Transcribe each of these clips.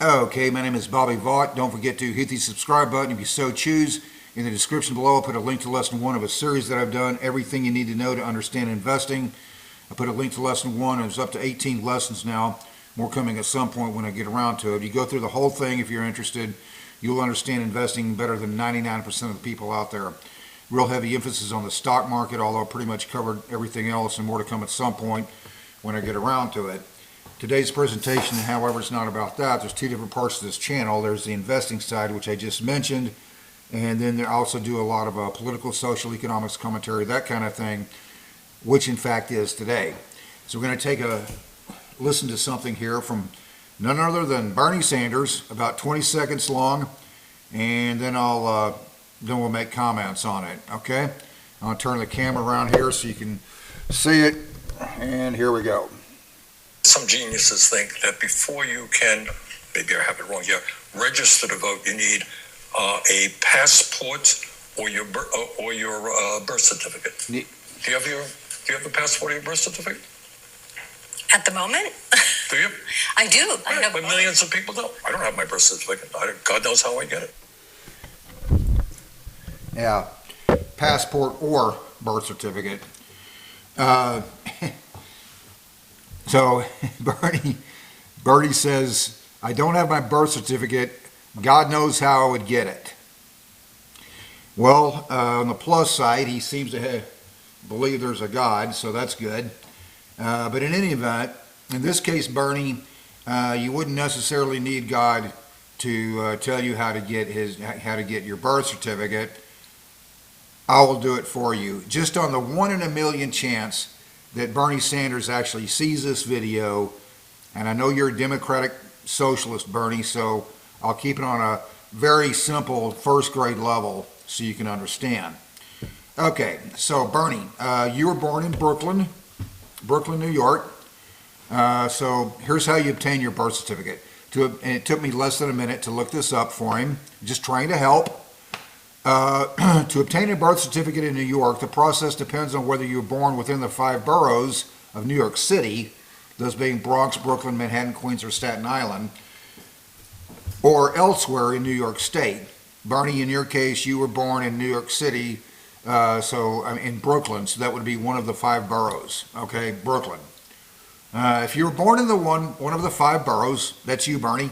Okay, my name is Bobby Vaught. Don't forget to hit the subscribe button if you so choose. In the description below, I'll put a link to lesson one of a series that I've done, Everything You Need to Know to Understand Investing. I put a link to lesson one. It's up to 18 lessons now. More coming at some point when I get around to it. You go through the whole thing if you're interested. You'll understand investing better than 99% of the people out there. Real heavy emphasis on the stock market, although I pretty much covered everything else and more to come at some point when I get around to it. Today's presentation, however, is not about that. There's two different parts of this channel. There's the investing side, which I just mentioned, and then I also do a lot of political, social, economics commentary, that kind of thing, which in fact is today. So we're going to take a listen to something here from none other than Bernie Sanders, about 20 seconds long, and then we'll make comments on it. Okay, I'll turn the camera around here so you can see it, and here we go. Some geniuses think that before you can, maybe I have it wrong here, register to vote, you need a passport or your birth certificate. Do you have a passport or your birth certificate? At the moment? Do you? I do. I have but millions of people don't. I don't have my birth certificate. God knows how I get it. Yeah, passport or birth certificate. So Bernie says, I don't have my birth certificate. God knows how I would get it. Well, on the plus side, he seems to believe there's a God, so that's good. But in any event, in this case, Bernie, you wouldn't necessarily need God to tell you how to get your birth certificate. I will do it for you. Just on the 1 in a million chance that Bernie Sanders actually sees this video, and I know you're a Democratic Socialist, Bernie, so I'll keep it on a very simple first grade level so you can understand. Okay, so Bernie, you were born in Brooklyn, New York. So here's how you obtain your birth certificate. And it took me less than a minute to look this up for him, just trying to help. To obtain a birth certificate in New York, the process depends on whether you were born within the 5 boroughs of New York City, those being Bronx, Brooklyn, Manhattan, Queens, or Staten Island, or elsewhere in New York State. Bernie, in your case, you were born in New York City, in Brooklyn, so that would be one of the 5 boroughs, okay, Brooklyn. If you were born in one of the 5 boroughs, that's you, Bernie,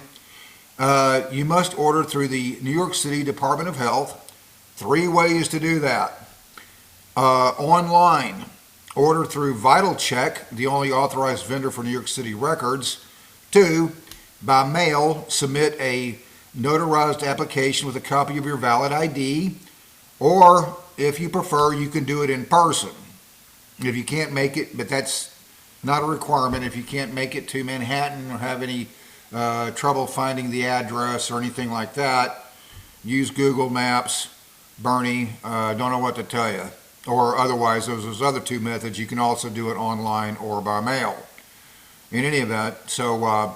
you must order through the New York City Department of Health. 3 ways to do that. Online, order through VitalCheck, the only authorized vendor for New York City records. 2, by mail, submit a notarized application with a copy of your valid ID. Or, if you prefer, you can do it in person. If you can't make it, but that's not a requirement, if you can't make it to Manhattan or have any trouble finding the address or anything like that, use Google Maps. Bernie, don't know what to tell you. Or otherwise, those other 2 methods. You can also do it online or by mail. In any event, so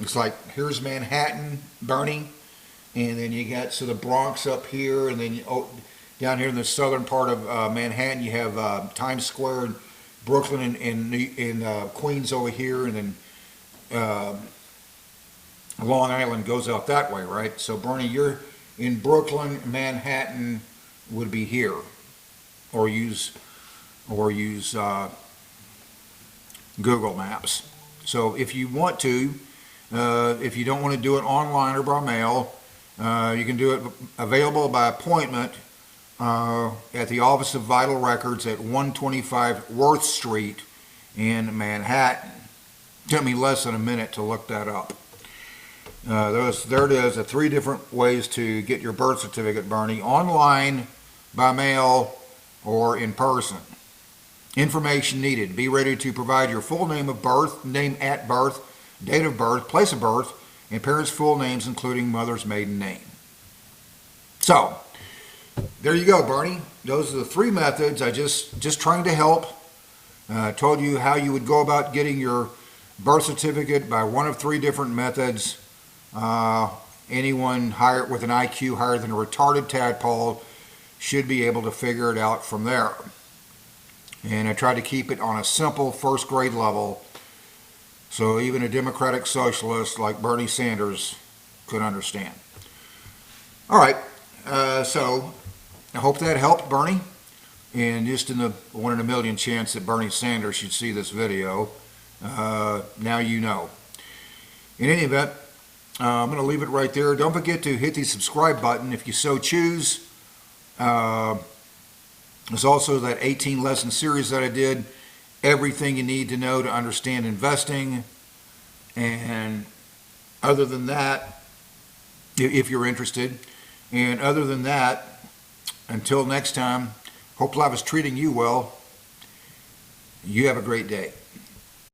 it's like, here's Manhattan, Bernie, and then you got the Bronx up here, and then down here in the southern part of Manhattan, you have Times Square, and Brooklyn, and Queens over here, and then Long Island goes out that way, right? So Bernie, you're in Brooklyn. Manhattan would be here, or use Google Maps. So if you want to, if you don't want to do it online or by mail, you can do it available by appointment at the Office of Vital Records at 125 Worth Street in Manhattan. Took me less than a minute to look that up. There it is, the 3 different ways to get your birth certificate, Bernie: online, by mail, or in person. Information needed: be ready to provide your full name of birth, name at birth, date of birth, place of birth, and parents' full names, including mother's maiden name. So, there you go, Bernie. Those are the 3 methods. I just trying to help. Told you how you would go about getting your birth certificate by one of 3 different methods. Anyone with an IQ higher than a retarded tadpole should be able to figure it out from there. And I tried to keep it on a simple first grade level So even a democratic socialist like Bernie Sanders could understand. All right, so I hope that helped, Bernie. And just in the 1 in a million chance that Bernie Sanders should see this video, now you know. In any event, I'm going to leave it right there. Don't forget to hit the subscribe button if you so choose. There's also that 18 lesson series that I did, everything you need to know to understand investing. And other than that, if you're interested, and other than that, until next time, hope life is treating you well. You have a great day.